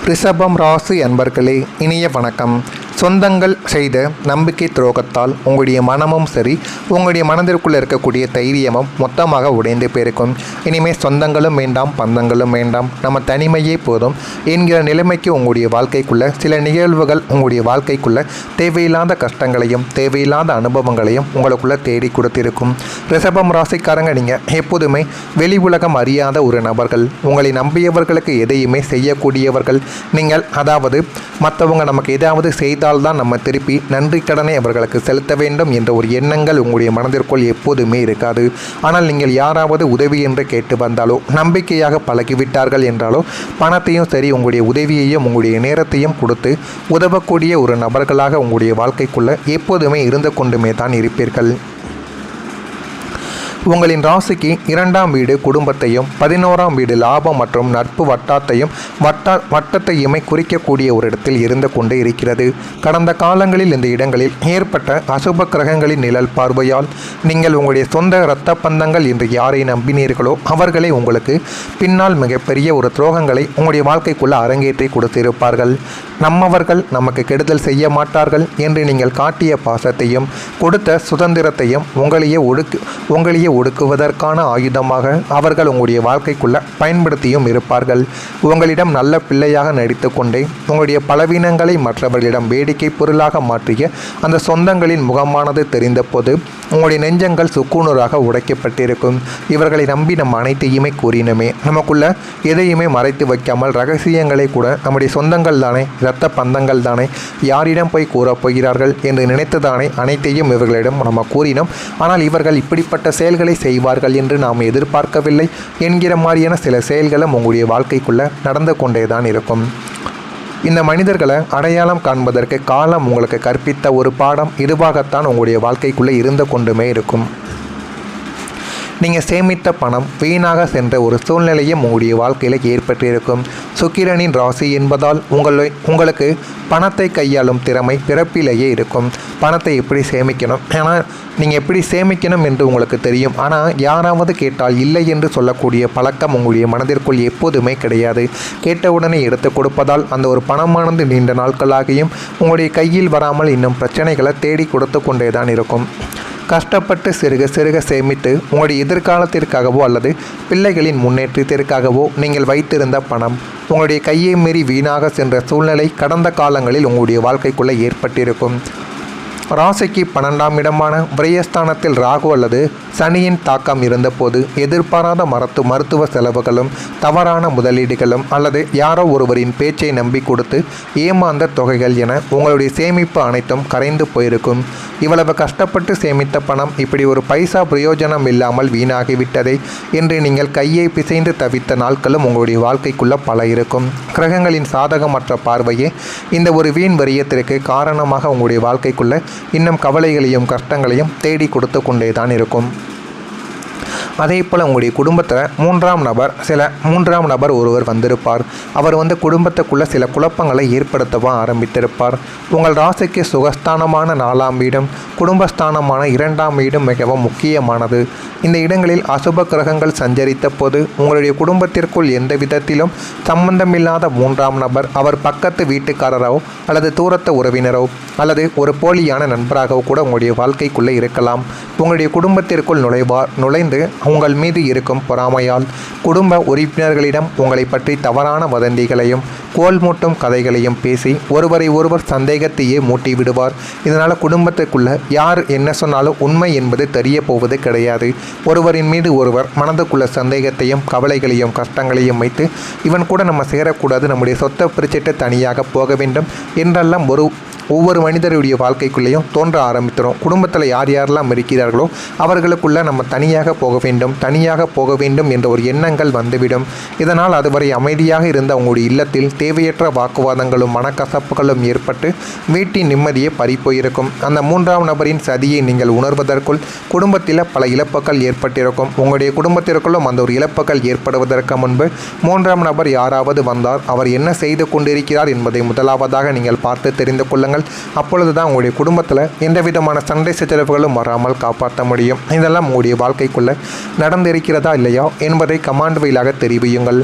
ரிஷபம் ராசி அன்பர்களே, இனிய வணக்கம். சொந்தங்கள் செய்த நம்பிக்கை துரோகத்தால் உங்களுடைய மனமும் சரி, உங்களுடைய மனதிற்குள்ளே இருக்கக்கூடிய தைரியமும் மொத்தமாக உடைந்து போயிருக்கும். இனிமேல் சொந்தங்களும் வேண்டாம், பந்தங்களும் வேண்டாம், நம்ம தனிமையே போதும் என்கிற நிலைமைக்கு உங்களுடைய வாழ்க்கைக்குள்ளே சில நிகழ்வுகள் உங்களுடைய வாழ்க்கைக்குள்ளே தேவையில்லாத கஷ்டங்களையும் தேவையில்லாத அனுபவங்களையும் உங்களுக்குள்ளே தேடி கொடுத்திருக்கும். ரிஷபம் ராசிக்காரங்க, நீங்கள் எப்போதுமே வெளி உலகம் அறியாத ஒரு நபர்கள். உங்களை நம்பியவர்களுக்கு எதையுமே செய்யக்கூடியவர்கள் நீங்கள். அதாவது மற்றவங்க நமக்கு ஏதாவது செய்தால்தான் நம்ம திருப்பி நன்றி கடனை அவர்களுக்கு செலுத்த வேண்டும் என்ற ஒரு எண்ணங்கள் உங்களுடைய மனதிற்குள் எப்போதுமே இருக்காது. ஆனால் நீங்கள் யாராவது உதவி என்று கேட்டு வந்தாலோ, நம்பிக்கையாக பழகிவிட்டார்கள் என்றாலோ, பணத்தையும் சரி உங்களுடைய உதவியையும் உங்களுடைய நேரத்தையும் கொடுத்து உதவக்கூடிய ஒரு நபர்களாக உங்களுடைய வாழ்க்கைக்குள்ளே எப்போதுமே இருந்து கொண்டுமே தான் இருப்பீர்கள். உங்களின் ராசிக்கு 2ஆம் வீடு குடும்பத்தையும் 11ஆம் வீடு லாபம் மற்றும் நட்பு வட்டத்தையுமே குறிக்கக்கூடிய ஒரு இடத்தில் இருந்து கொண்டு இருக்கிறது. கடந்த காலங்களில் இந்த இடங்களில் ஏற்பட்ட அசுப கிரகங்களின் நிழல் பார்வையால் நீங்கள் உங்களுடைய சொந்த இரத்த பந்தங்கள் என்று யாரை நம்பினீர்களோ அவர்களே உங்களுக்கு பின்னால் மிகப்பெரிய ஒரு துரோகங்களை உங்களுடைய வாழ்க்கைக்குள்ள அரங்கேற்றி கொடுத்திருப்பார்கள். நம்மவர்கள் நமக்கு கெடுதல் செய்ய மாட்டார்கள் என்று நீங்கள் காட்டிய பாசத்தையும் கொடுத்த சுதந்திரத்தையும் உங்களையே ஒடுக்குவதற்கான ஆயுதமாக அவர்கள் உங்களுடைய வாழ்க்கைக்குள்ள பயன்படுத்தியும் இருப்பார்கள். உங்களிடம் நல்ல பிள்ளையாக நடித்து கொண்டே உங்களுடைய பலவீனங்களை மற்றவர்களிடம் வேடிக்கை பொருளாக மாற்றிய அந்த சொந்தங்களின் முகமானது தெரிந்த போது உங்களுடைய நெஞ்சங்கள் சுக்குநூறாக உடைக்கப்பட்டிருக்கும். இவர்களை நம்பி நம்ம அனைத்தையுமே கூறினமே, நமக்குள்ள எதையுமே மறைத்து வைக்காமல் ரகசியங்களை கூட நம்முடைய சொந்தங்கள் தானே, இரத்த பந்தங்கள் தானே, யாரிடம் போய் கூறப்போகிறார்கள் என்று நினைத்துதானே அனைத்தையும் இவர்களிடம் நம்ம கூறினோம். ஆனால் இவர்கள் இப்படிப்பட்ட செயல்களை செய்வார்கள் என்று நாம் எதிர்பார்க்கவில்லை என்கிற மாதிரியான சில செயல்களும் உங்களுடைய வாழ்க்கைக்குள்ள நடந்து கொண்டேதான் இருக்கும். இந்த மனிதர்களை அடையாளம் காண்பதற்கு காலம் உங்களுக்கு கற்பித்த ஒரு பாடம் இதுவாகத்தான் உங்களுடைய வாழ்க்கைக்குள்ளே இருந்து கொண்டுமே இருக்கும். நீங்கள் சேமித்த பணம் வீணாக சென்ற ஒரு சூழ்நிலையும் உங்களுடைய வாழ்க்கையில் ஏற்பட்டிருக்கும். சுக்கிரனின் ராசி என்பதால் உங்களுக்கு பணத்தை கையாளும் திறமை பிறப்பிலேயே இருக்கும். பணத்தை எப்படி சேமிக்கணும், ஆனால் நீங்கள் எப்படி சேமிக்கணும் என்று உங்களுக்கு தெரியும். ஆனால் யாராவது கேட்டால் இல்லை என்று சொல்லக்கூடிய பழக்கம் உங்களுடைய மனதிற்குள் எப்போதுமே கிடையாது. கேட்டவுடனே எடுத்து கொடுப்பதால் அந்த ஒரு பணமானது நீண்ட நாட்களாகியும் உங்களுடைய கையில் வராமல் இன்னும் பிரச்சனைகளை தேடி கொடுத்து கொண்டே தான் இருக்கும். கஷ்டப்பட்டு சிறுக சேமித்து உங்களுடைய எதிர்காலத்திற்காகவோ அல்லது பிள்ளைகளின் முன்னேற்றத்திற்காகவோ நீங்கள் வைத்திருந்த பணம் உங்களுடைய கையை மீறி வீணாக சென்ற சூழ்நிலை கடந்த காலங்களில் உங்களுடைய வாழ்க்கைக்குள்ளே ஏற்பட்டிருக்கும். ராசிக்கு 12ஆம் இடமான விரயஸ்தானத்தில் ராகு அல்லது சனியின் தாக்கம் இருந்தபோது எதிர்பாராத மருத்துவ செலவுகளும் தவறான முதலீடுகளும் அல்லது யாரோ ஒருவரின் பேச்சை நம்பி கொடுத்து ஏமாந்த தொகைகள் என உங்களுடைய சேமிப்பு அனைத்தும் கரைந்து போயிருக்கும். இவ்வளவு கஷ்டப்பட்டு சேமித்த பணம் இப்படி ஒரு பைசா பிரயோஜனம் இல்லாமல் வீணாகிவிட்டதே என்று நீங்கள் கையை பிசைந்து தவித்த நாட்களும் உங்களுடைய வாழ்க்கைக்குள்ள பல இருக்கும். கிரகங்களின் சாதகமற்ற பார்வையே இந்த ஒரு வீண் வரியத்திற்கு காரணமாக உங்களுடைய வாழ்க்கைக்குள்ள இன்னும் கவலைகளையும் கஷ்டங்களையும் தேடி கொடுத்து கொண்டே தான் இருக்கும். அதே போல் உங்களுடைய குடும்பத்தில் மூன்றாம் நபர் ஒருவர் வந்திருப்பார். அவர் குடும்பத்துக்குள்ளே சில குழப்பங்களை ஏற்படுத்தவும் ஆரம்பித்திருப்பார். உங்கள் ராசிக்கு சுகஸ்தானமான 4ஆம் வீடும் குடும்பஸ்தானமான 2ஆம் வீடும் மிகவும் முக்கியமானது. இந்த இடங்களில் அசுப கிரகங்கள் சஞ்சரித்த போது உங்களுடைய குடும்பத்திற்குள் எந்த விதத்திலும் சம்பந்தமில்லாத 3ஆம் நபர், அவர் பக்கத்து வீட்டுக்காரரோ அல்லது தூரத்த உறவினரோ அல்லது ஒரு போலியான நண்பராகவோ கூட உங்களுடைய வாழ்க்கைக்குள்ளே இருக்கலாம். உங்களுடைய குடும்பத்திற்குள் நுழைந்து உங்கள் மீது இருக்கும் பொறாமையால் குடும்ப உறுப்பினர்களிடம் உங்களை பற்றி தவறான வதந்திகளையும் கோல்மூட்டும் கதைகளையும் பேசி ஒருவரை ஒருவர் சந்தேகத்தையே மூட்டி விடுவார். இதனால் குடும்பத்துக்குள்ள யார் என்ன சொன்னாலும் உண்மை என்பது தெரிய போவது கிடையாது. ஒருவரின் மீது ஒருவர் மனதுக்குள்ள சந்தேகத்தையும் கவலைகளையும் கஷ்டங்களையும் வைத்து இவன் கூட நம்ம சேரக்கூடாது, நம்முடைய சொத்தை பிரிச்சிட்டு தனியாக போக வேண்டும் என்றெல்லாம் ஒவ்வொரு மனிதருடைய வாழ்க்கைக்குள்ளேயும் தோன்ற ஆரம்பித்தரும். குடும்பத்தில் யார் யாரெல்லாம் இருக்கிறார்களோ அவர்களுக்குள்ள நம்ம தனியாக போக வேண்டும் என்ற ஒரு எண்ணங்கள் வந்துவிடும். இதனால் அதுவரை அமைதியாக இருந்த உங்களுடைய இல்லத்தில் தேவையற்ற வாக்குவாதங்களும் மனக்கசப்புகளும் ஏற்பட்டு வீட்டின் நிம்மதியை பறிப்போயிருக்கும். அந்த 3ஆம் நபரின் சதியை நீங்கள் உணர்வதற்குள் குடும்பத்தில் பல இழப்புகள் ஏற்பட்டிருக்கும். உங்களுடைய குடும்பத்திற்குள்ளும் அந்த ஒரு இழப்புகள் ஏற்படுவதற்கு முன்பு 3ஆம் நபர் யாராவது வந்தால் அவர் என்ன செய்து கொண்டிருக்கிறார் என்பதை முதலாவதாக நீங்கள் பார்த்து தெரிந்து கொள்ளுங்கள். அப்பொழுது தான் உங்களுடைய குடும்பத்தில் எந்த விதமான சண்டை சச்சரவுகளும் வராமல் காப்பாற்ற முடியும். இதெல்லாம் உங்களுடைய வாழ்க்கைக்குள்ள நடந்திருக்கிறதா இல்லையா என்பதை கமாண்ட் வழியாக தெரிவியுங்கள்.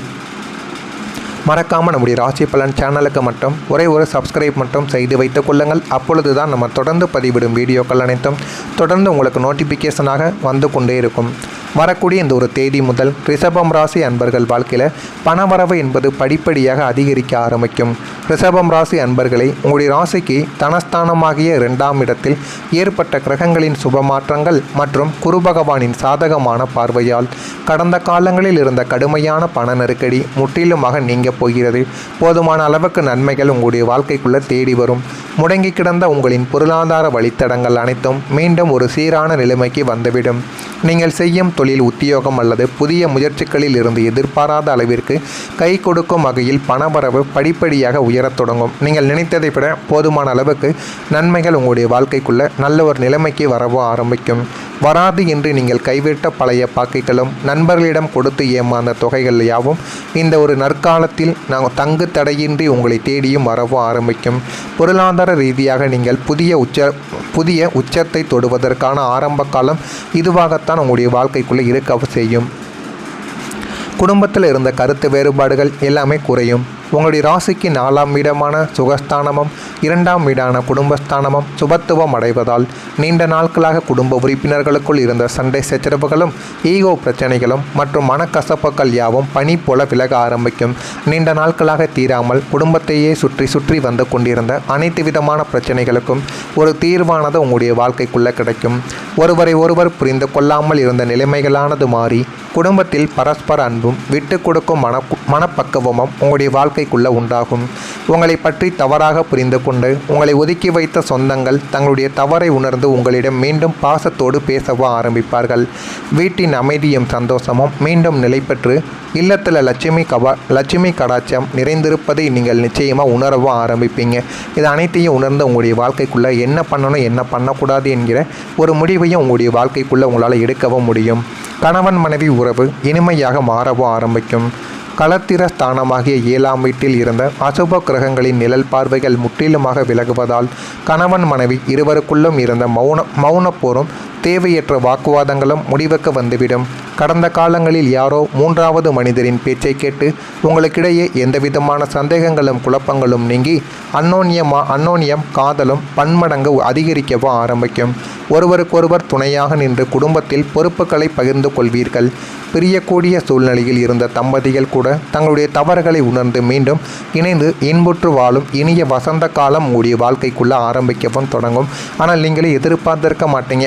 மறக்காமல் நம்முடைய ராசி பலன் சேனலுக்கு மட்டும் ஒரே ஒரு சப்ஸ்கிரைப் மட்டும் செய்து வைத்துக் கொள்ளுங்கள். அப்பொழுது தான் நம்ம தொடர்ந்து பதிவிடும் வீடியோக்கள் அனைத்தும் தொடர்ந்து உங்களுக்கு நோட்டிஃபிகேஷனாக வந்து கொண்டே இருக்கும். வரக்கூடிய இந்த ஒரு தேதி முதல் ரிஷபம் ராசி அன்பர்கள் வாழ்க்கையில் பணவரவு என்பது படிப்படியாக அதிகரிக்க ஆரம்பிக்கும். ரிஷபம் ராசி அன்பர்களை உங்களுடைய ராசிக்கு தனஸ்தானமாகிய 2ஆம் இடத்தில் ஏற்பட்ட கிரகங்களின் சுபமாற்றங்கள் மற்றும் குரு பகவானின் சாதகமான பார்வையால் கடந்த காலங்களில் இருந்த கடுமையான பண நெருக்கடி முற்றிலுமாக நீங்க போகிறது. போதுமான அளவுக்கு நன்மைகள் உங்களுடைய வாழ்க்கைக்குள்ள தேடி வரும். முடங்கி கிடந்த உங்களின் பொருளாதார வழித்தடங்கள் அனைத்தும் மீண்டும் ஒரு சீரான நிலைமைக்கு வந்துவிடும். நீங்கள் செய்யும் தொழில், உத்தியோகம் அல்லது புதிய முயற்சிகளில் இருந்து எதிர்பாராத அளவிற்கு கை கொடுக்கும் வகையில் பணவரவு படிப்படியாக உயரத் தொடங்கும். நீங்கள் நினைத்ததை விட போதுமான அளவுக்கு நன்மைகள் உங்களுடைய வாழ்க்கைக்குள்ள நல்ல ஒரு நிலைமைக்கு வரவோ ஆரம்பிக்கும். வராது என்று நீங்கள் கைவிட்ட பழைய பாக்கைகளும் நண்பர்களிடம் கொடுத்து ஏமாந்த தொகைகள் யாவும் இந்த ஒரு நற்காலத்தில் தங்கு தடையின்றி உங்களை தேடியும் வரவோ ஆரம்பிக்கும். பொருளாதார ரீதியாக நீங்கள் புதிய உச்சத்தை தொடுவதற்கான ஆரம்ப காலம் இதுவாகத்தான் உங்களுடைய வாழ்க்கைக்குள்ளே இருக்க செய்யும். குடும்பத்தில் இருந்த கருத்து வேறுபாடுகள் எல்லாமே குறையும். உங்களுடைய ராசிக்கு 4ஆம் இடமான சுகஸ்தானமும் 2ஆம் வீடான குடும்பஸ்தானமும் சுபத்துவம் அடைவதால் நீண்ட நாட்களாக குடும்ப உறுப்பினர்களுக்குள் இருந்த சண்டை சச்சரவுகளும் ஈகோ பிரச்சனைகளும் மற்றும் மனக்கசப்புகள் யாவும் பனி போல விலக ஆரம்பிக்கும். நீண்ட நாட்களாக தீராமல் குடும்பத்தையே சுற்றி வந்து கொண்டிருந்த அனைத்து விதமான பிரச்சனைகளுக்கும் ஒரு தீர்வானது உங்களுடைய வாழ்க்கைக்குள்ளே கிடைக்கும். ஒருவர் புரிந்து கொள்ளாமல் இருந்த நிலைமைகளானது மாறி குடும்பத்தில் பரஸ்பர அன்பும் விட்டு கொடுக்கும் மனப்பக்குவமும் உங்களுடைய வாழ்க்கைக்குள்ளே உண்டாகும். உங்களை பற்றி தவறாக புரிந்து கொண்டு உங்களை ஒதுக்கி வைத்த சொந்தங்கள் தங்களுடைய தவறை உணர்ந்து உங்களிடம் மீண்டும் பாசத்தோடு பேசவோ ஆரம்பிப்பார்கள். வீட்டின் அமைதியும் சந்தோஷமும் மீண்டும் நிலை பெற்று இல்லத்தில் லட்சுமி கடாட்சம் நிறைந்திருப்பதை நீங்கள் நிச்சயமாக உணரவோ ஆரம்பிப்பீங்க. இது அனைத்தையும் உணர்ந்து உங்களுடைய வாழ்க்கைக்குள்ளே என்ன பண்ணணும் என்ன பண்ணக்கூடாது என்கிற ஒரு முடிவையும் உங்களுடைய வாழ்க்கைக்குள்ளே உங்களால் எடுக்கவும் முடியும். கணவன் மனைவி உறவு இனிமையாக மாறவோ ஆரம்பிக்கும். களத்திர ஸ்தானமாகிய 7ஆம் வீட்டில் இருந்த அசுப கிரகங்களின் நிழல் பார்வைகள் முற்றிலுமாக விலகுவதால் கணவன் மனைவி இருவருக்குள்ளும் இருந்த மௌன போரும் தேவையற்ற வாக்குவாதங்களும் முடிவுக்கு வந்துவிடும். கடந்த காலங்களில் யாரோ 3வது மனிதரின் பேச்சை கேட்டு உங்களுக்கிடையே எந்தவிதமான சந்தேகங்களும் குழப்பங்களும் நீங்கி அன்னோன்யம் காதலும் பன்மடங்கு அதிகரிக்கவோ ஆரம்பிக்கும். ஒருவருக்கொருவர் துணையாக நின்று குடும்பத்தில் பொறுப்புகளை பகிர்ந்து கொள்வீர்கள். பிரியக்கூடிய சூழ்நிலையில் இருந்த தம்பதிகள் கூட தங்களுடைய தவறுகளை உணர்ந்து மீண்டும் இணைந்து இன்புற்று வாழும் இனிய வசந்த காலம் உங்களுடைய வாழ்க்கைக்குள்ளே ஆரம்பிக்கவும் தொடங்கும். ஆனால் நீங்களே எதிர்பார்த்திருக்க மாட்டீங்க.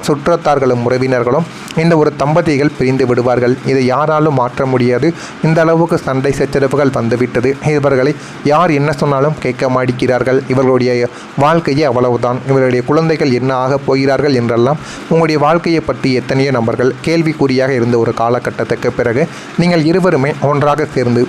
சுற்றத்தார்களும் உறவினர்களும் இந்த ஒரு தம்பதிகள் பிரிந்து விடுவார்கள். இதை யாராலும் மாற்ற முடியாது. இந்த அளவுக்கு சண்டை சச்சரவுகள் வந்துவிட்டது. இவர்களை யார் என்ன சொன்னாலும் கேட்க மாட்டேங்கிறார்கள். இவர்களுடைய வாழ்க்கையே அவ்வளவுதான். இவர்களுடைய குழந்தைகள் என்ன ஆக போகிறார்கள் என்றெல்லாம் உங்களுடைய வாழ்க்கையை பற்றி எத்தனையோ நபர்கள் கேள்விக்குறியாக இருந்த ஒரு காலகட்டத்துக்கு பிறகு நீங்கள் இருவருமே ஒன்றாக சேர்ந்து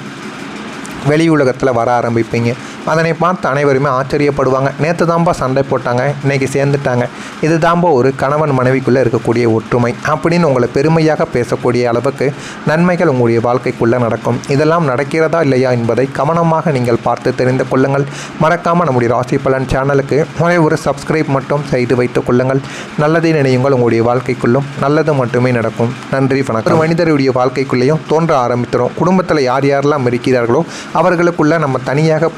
வெளியுலகத்தில் வர ஆரம்பிப்பீங்க. அதனை பார்த்து அனைவருமே ஆச்சரியப்படுவாங்க. நேற்று தாம்பா சண்டை போட்டாங்க, இன்றைக்கி சேர்ந்துட்டாங்க. இது தாம்பா ஒரு கணவன் மனைவிக்குள்ளே இருக்கக்கூடிய ஒற்றுமை அப்படின்னு உங்களை பெருமையாக பேசக்கூடிய அளவுக்கு நன்மைகள் உங்களுடைய வாழ்க்கைக்குள்ளே நடக்கும். இதெல்லாம் நடக்கிறதா இல்லையா என்பதை கவனமாக நீங்கள் பார்த்து தெரிந்து கொள்ளுங்கள். மறக்காமல் நம்முடைய ராசி பலன் சேனலுக்கு ஒரே ஒரு சப்ஸ்கிரைப் மட்டும் செய்து வைத்துக் கொள்ளுங்கள். நல்லதை நினையுங்கள். உங்களுடைய வாழ்க்கைக்குள்ளும் நல்லது மட்டுமே நடக்கும். நன்றி, வணக்கம். ஒரு மனிதருடைய வாழ்க்கைக்குள்ளேயும் தோன்ற ஆரம்பிக்கிறோம். குடும்பத்தில் யார் யாரெல்லாம் இருக்கிறார்களோ அவர்களுக்குள்ளே நம்ம தனியாக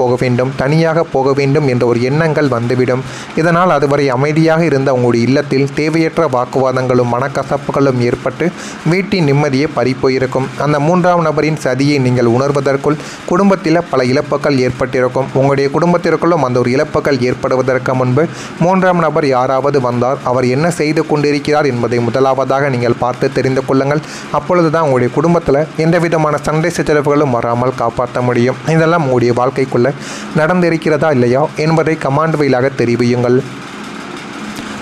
போக வேண்டும் என்ற ஒரு எண்ணங்கள் வந்துவிடும். இதனால் அதுவரை அமைதியாக இருந்த உங்களுடைய இல்லத்தில் தேவையற்ற வாக்குவாதங்களும் மனக்கசப்புகளும் ஏற்பட்டு வீட்டின் நிம்மதியை பறிப்போயிருக்கும். அந்த 3ஆம் நபரின் சதியை நீங்கள் உணர்வதற்குள் குடும்பத்தில் பல இழப்புகள் ஏற்பட்டிருக்கும். உங்களுடைய குடும்பத்திற்குள்ளும் அந்த ஒரு இழப்புகள் ஏற்படுவதற்கு முன்பு 3ஆம் நபர் யாராவது வந்தார், அவர் என்ன செய்து கொண்டிருக்கிறார் என்பதை முதலாவதாக நீங்கள் பார்த்து தெரிந்து கொள்ளுங்கள். அப்பொழுதுதான் உங்களுடைய குடும்பத்தில் எந்த விதமான சண்டை சச்சரவுகளும் வராமல் காப்பாற்ற முடியும். இதெல்லாம் உங்களுடைய வாழ்க்கைக்குள்ள நடந்திருக்கிறதா இல்லையா என்பதை கமெண்ட் வாயிலாக தெரிவியுங்கள்.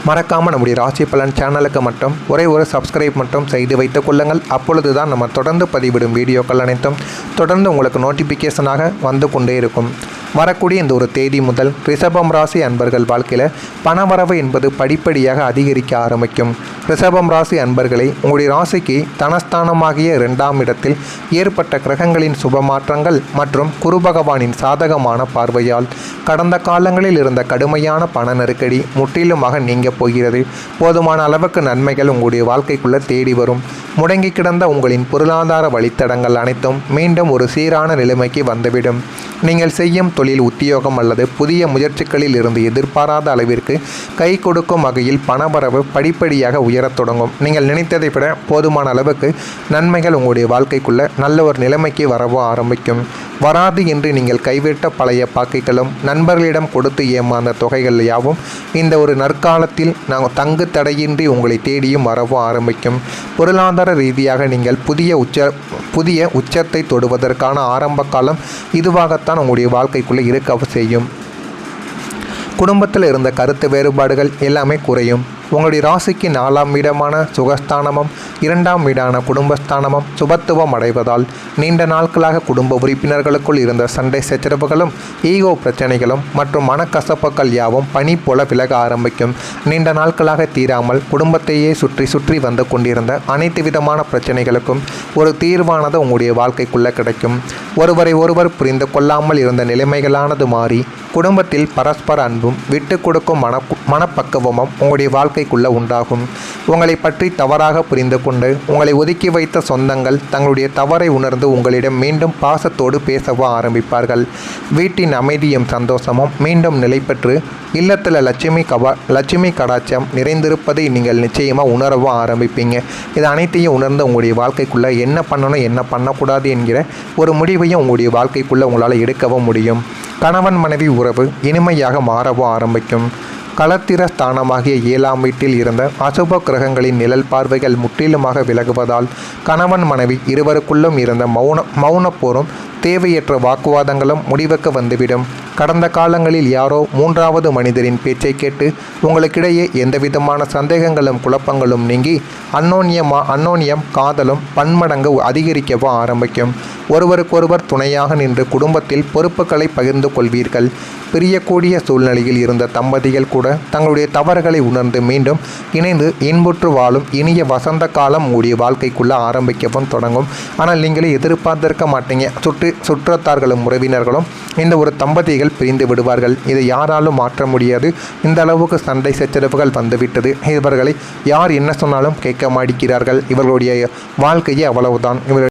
மறக்காமல் நம்முடைய ராசி பலன் சேனலுக்கு மட்டும் ஒரே ஒரு சப்ஸ்கிரைப் மட்டும் செய்து வைத்துக் கொள்ளுங்கள். அப்பொழுது தான் நம்ம தொடர்ந்து பதிவிடும் வீடியோக்கள் அனைத்தும் தொடர்ந்து உங்களுக்கு நோட்டிஃபிகேஷனாக வந்து கொண்டே இருக்கும். வரக்கூடிய இந்த ஒரு தேதி முதல் ரிஷபம் ராசி அன்பர்கள் வாழ்க்கையில் பணவரவு என்பது படிப்படியாக அதிகரிக்க ஆரம்பிக்கும். ரிஷபம் ராசி அன்பர்களை உங்களுடைய ராசிக்கு தனஸ்தானமாகிய 2ஆம் இடத்தில் ஏற்பட்ட கிரகங்களின் சுபமாற்றங்கள் மற்றும் குரு பகவானின் சாதகமான பார்வையால் கடந்த காலங்களில் இருந்த கடுமையான பண நெருக்கடி முற்றிலுமாக நீங்க போகிறது. போதுமான அளவுக்கு நன்மைகள் உங்களுடைய வாழ்க்கைக்குள்ள தேடி வரும். முடங்கி கிடந்த உங்களின் பொருளாதார வழித்தடங்கள் அனைத்தும் மீண்டும் ஒரு சீரான நிலைமைக்கு வந்துவிடும். நீங்கள் செய்யும் தொழில், உத்தியோகம் அல்லது புதிய முயற்சிகளில் இருந்து எதிர்பாராத அளவிற்கு கை கொடுக்கும் வகையில் பணவரவு படிப்படியாக உயரத் தொடங்கும். நீங்கள் நினைத்ததை விட போதுமான அளவுக்கு நன்மைகள் உங்களுடைய வாழ்க்கைக்குள்ள நல்ல ஒரு நிலைமைக்கு வரவோ ஆரம்பிக்கும். வராது என்று நீங்கள் கைவிட்ட பழைய பாக்கிகளும் நண்பர்களிடம் கொடுத்து ஏமாந்த தொகைகள் யாவும் இந்த ஒரு நற்காலத்தில் தங்கு தடையின்றி உங்களை தேடியும் வரவோ ஆரம்பிக்கும். பொருளாதார ரீதியாக நீங்கள் புதிய உச்சத்தை தொடுவதற்கான ஆரம்ப காலம் இதுவாகத்தான் உங்களுடைய வாழ்க்கைக்குள்ளே இருக்க செய்யும். குடும்பத்தில் இருந்த கருத்து வேறுபாடுகள் எல்லாமே குறையும். உங்களுடைய ராசிக்கு 4ஆம் இடமான சுகஸ்தானமும் 2ஆம் வீடான குடும்பஸ்தானமும் சுபத்துவம் அடைவதால் நீண்ட நாட்களாக குடும்ப உறுப்பினர்களுக்குள் இருந்த சண்டை சச்சரவுகளும் ஈகோ பிரச்சனைகளும் மற்றும் மனக்கசப்புகள் யாவும் பனி போல விலக ஆரம்பிக்கும். நீண்ட நாட்களாக தீராமல் குடும்பத்தையே சுற்றி வந்து கொண்டிருந்த அனைத்து விதமான பிரச்சனைகளுக்கும் ஒரு தீர்வானது உங்களுடைய வாழ்க்கைக்குள்ளே கிடைக்கும். ஒருவரை ஒருவர் புரிந்து கொள்ளாமல் இருந்த நிலைமைகளானது மாறி குடும்பத்தில் பரஸ்பர அன்பும் விட்டு கொடுக்கும் மனப்பக்குவமும் உங்களுடைய வாழ்க்கைக்குள்ள உண்டாகும். உங்களை பற்றி தவறாக புரிந்து கொண்டு உங்களை ஒதுக்கி வைத்த சொந்தங்கள் தங்களுடைய தவறை உணர்ந்து உங்களிடம் மீண்டும் பாசத்தோடு பேசவோ ஆரம்பிப்பார்கள். வீட்டின் அமைதியும் சந்தோஷமும் மீண்டும் நிலை பெற்று இல்லத்தில் லட்சுமி கடாட்சம் நிறைந்திருப்பதை நீங்கள் நிச்சயமாக உணரவும் ஆரம்பிப்பீங்க. இது அனைத்தையும் உணர்ந்து உங்களுடைய வாழ்க்கைக்குள்ளே என்ன பண்ணணும் என்ன பண்ணக்கூடாது என்கிற ஒரு முடிவையும் உங்களுடைய வாழ்க்கைக்குள்ளே உங்களால் எடுக்கவும் முடியும். கணவன் மனைவி உறவு இனிமையாக மாறவும் ஆரம்பிக்கும். களத்திர ஸ்தானமாகிய 7ஆம் வீட்டில் இருந்த அசுப கிரகங்களின் நிழல் பார்வைகள் முற்றிலுமாக விலகுவதால் கணவன் மனைவி இருவருக்குள்ளும் இருந்த மௌன போரும் தேவையற்ற வாக்குவாதங்களும் முடிவுக்கு வந்துவிடும். கடந்த காலங்களில் யாரோ 3வது மனிதரின் பேச்சை கேட்டு உங்களுக்கிடையே எந்தவிதமான சந்தேகங்களும் குழப்பங்களும் நீங்கி அன்னோன்யம் காதலும் பன்மடங்கு அதிகரிக்கவும் ஆரம்பிக்கும். ஒருவருக்கொருவர் துணையாக நின்று குடும்பத்தில் பொறுப்புகளை பகிர்ந்து கொள்வீர்கள். பிரியக்கூடிய சூழ்நிலையில் இருந்த தம்பதிகள் கூட தங்களுடைய தவறுகளை உணர்ந்து மீண்டும் இணைந்து இன்புற்று வாழும் இனிய வசந்த காலம் உங்களுடைய வாழ்க்கைக்குள்ளே ஆரம்பிக்கவும் தொடங்கும். ஆனால் நீங்களே எதிர்பார்த்திருக்க மாட்டீங்க. சுற்றத்தார்களும் உறவினர்களும் இந்த ஒரு தம்பதிகள் பிரிந்து விடுவார்கள். இதை யாராலும் மாற்ற முடியாது. இந்த அளவுக்கு சண்டை சச்சரவுகள் வந்துவிட்டது. இவர்களை யார் என்ன சொன்னாலும் கேட்க மாட்டேங்கிறார்கள். இவர்களுடைய வாழ்க்கையே அவ்வளவுதான்.